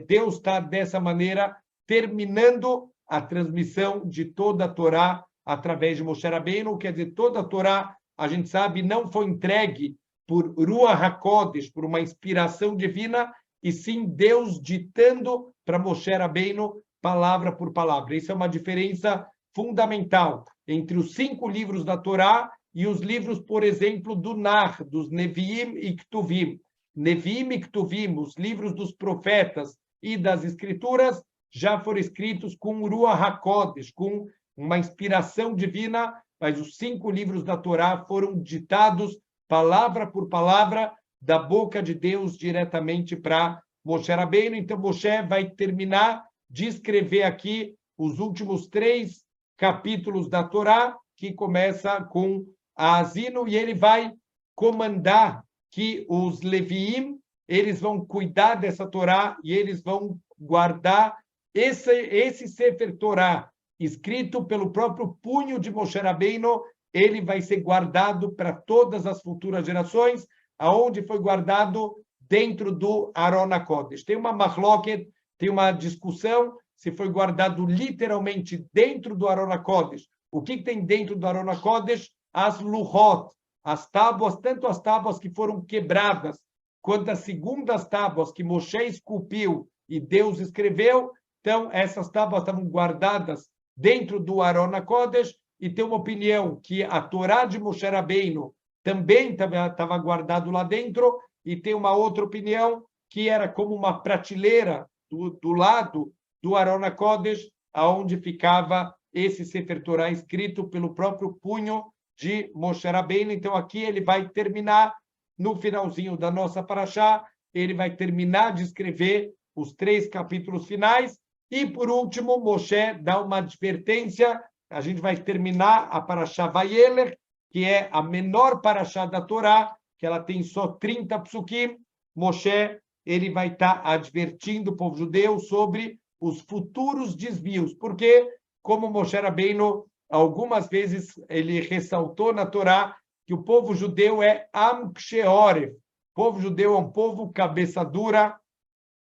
[SPEAKER 1] Deus está, dessa maneira, terminando a transmissão de toda a Torá através de Moshe Rabbeinu. Quer dizer, toda a Torá, a gente sabe, não foi entregue por Ruach HaKodesh, por uma inspiração divina, e sim Deus ditando para Moshe Rabbeinu palavra por palavra. Isso é uma diferença fundamental entre os 5 livros da Torá e os livros, por exemplo, do Nar, dos Neviim e Ktuvim. Neviim e Ktuvim, os livros dos profetas e das escrituras, já foram escritos com Ruach HaKodesh, com uma inspiração divina, mas os 5 livros da Torá foram ditados palavra por palavra da boca de Deus diretamente para Moshe Rabbeinu. Então, Moshe vai terminar de escrever aqui os últimos 3 capítulos da Torá, que começa com Asino, e ele vai comandar que os Leviim, eles vão cuidar dessa Torá e eles vão guardar esse Sefer Torá, escrito pelo próprio punho de Moshe Rabbeinu, ele vai ser guardado para todas as futuras gerações, aonde foi guardado dentro do Aron HaKodesh. Tem uma machloket, tem uma discussão se foi guardado literalmente dentro do Aron HaKodesh. O que tem dentro do Aron HaKodesh? As luchot, as tábuas, tanto as tábuas que foram quebradas, quanto as segundas tábuas que Moshe esculpiu e Deus escreveu. Então, essas tábuas estavam guardadas dentro do Aron HaKodesh, e tem uma opinião que a Torá de Moshe Rabbeinu também estava guardado lá dentro, e tem uma outra opinião que era como uma prateleira do lado do Aron HaKodesh, aonde ficava esse Sefer Torá escrito pelo próprio punho de Moshe Rabbeinu. Então, aqui ele vai terminar, no finalzinho da nossa paraxá, ele vai terminar de escrever os 3 capítulos finais, e, por último, Moshe dá uma advertência. A gente vai terminar a paraxá Vayelech, que é a menor paraxá da Torá, que ela tem só 30 psukim. Moshe, ele vai estar advertindo o povo judeu sobre os futuros desvios, porque, como Moshe Rabbeinu, algumas vezes ele ressaltou na Torá que o povo judeu é Am Ksheoref. O povo judeu é um povo cabeça dura,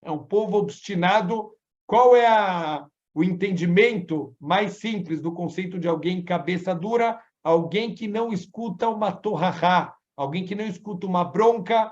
[SPEAKER 1] é um povo obstinado. Qual é o entendimento mais simples do conceito de alguém cabeça dura? Alguém que não escuta uma torrahá, alguém que não escuta uma bronca,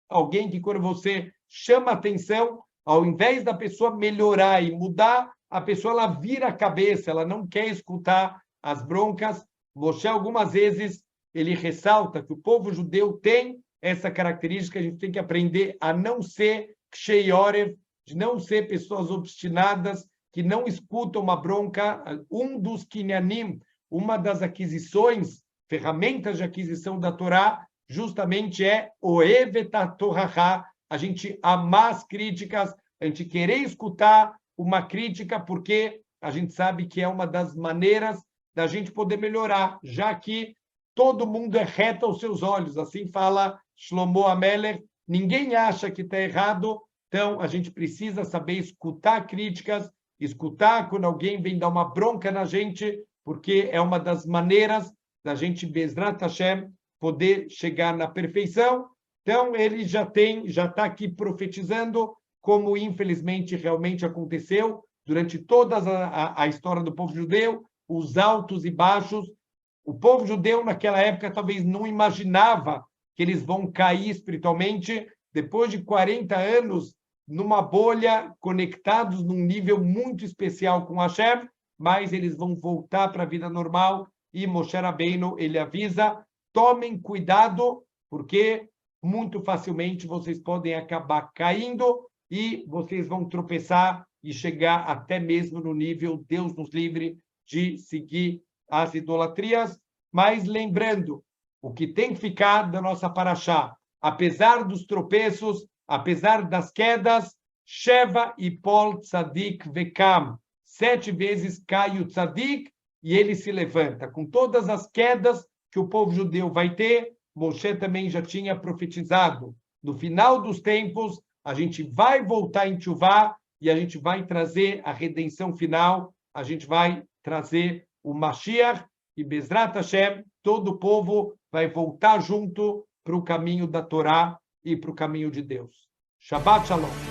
[SPEAKER 1] alguém que, quando você chama atenção, ao invés da pessoa melhorar e mudar, a pessoa ela vira a cabeça, ela não quer escutar as broncas. Moshe, algumas vezes, ele ressalta que o povo judeu tem essa característica. A gente tem que aprender a não ser ksheiorev, de não ser pessoas obstinadas, que não escutam uma bronca. Um dos kinyanim, uma das aquisições, ferramentas de aquisição da Torá, justamente é oevet haTorahá, a gente amar as críticas, a gente querer escutar uma crítica, porque a gente sabe que é uma das maneiras da gente poder melhorar, já que todo mundo é reto aos seus olhos. Assim fala Shlomo Amelech, ninguém acha que está errado. Então, a gente precisa saber escutar críticas, escutar quando alguém vem dar uma bronca na gente, porque é uma das maneiras da gente, Bezrat Hashem, poder chegar na perfeição. Então, ele já está aqui profetizando, como infelizmente realmente aconteceu durante toda a história do povo judeu, os altos e baixos. O povo judeu, naquela época, talvez não imaginava que eles vão cair espiritualmente depois de 40 anos numa bolha, conectados num nível muito especial com Hashem, mas eles vão voltar para a vida normal. E Moshe Rabbeinu, ele avisa, tomem cuidado, porque muito facilmente vocês podem acabar caindo e vocês vão tropeçar e chegar até mesmo no nível, Deus nos livre, de seguir as idolatrias. Mas lembrando, o que tem que ficar da nossa paraxá, apesar dos tropeços, apesar das quedas, Sheva Ipol Tzadik Vekam, 7 vezes cai o Tzadik e ele se levanta. Com todas as quedas que o povo judeu vai ter, Moshe também já tinha profetizado. No final dos tempos, a gente vai voltar em Tchuvá e a gente vai trazer a redenção final, a gente vai trazer o Mashiach, e Bezrat Hashem, todo o povo vai voltar junto para o caminho da Torá e para o caminho de Deus. Shabbat Shalom.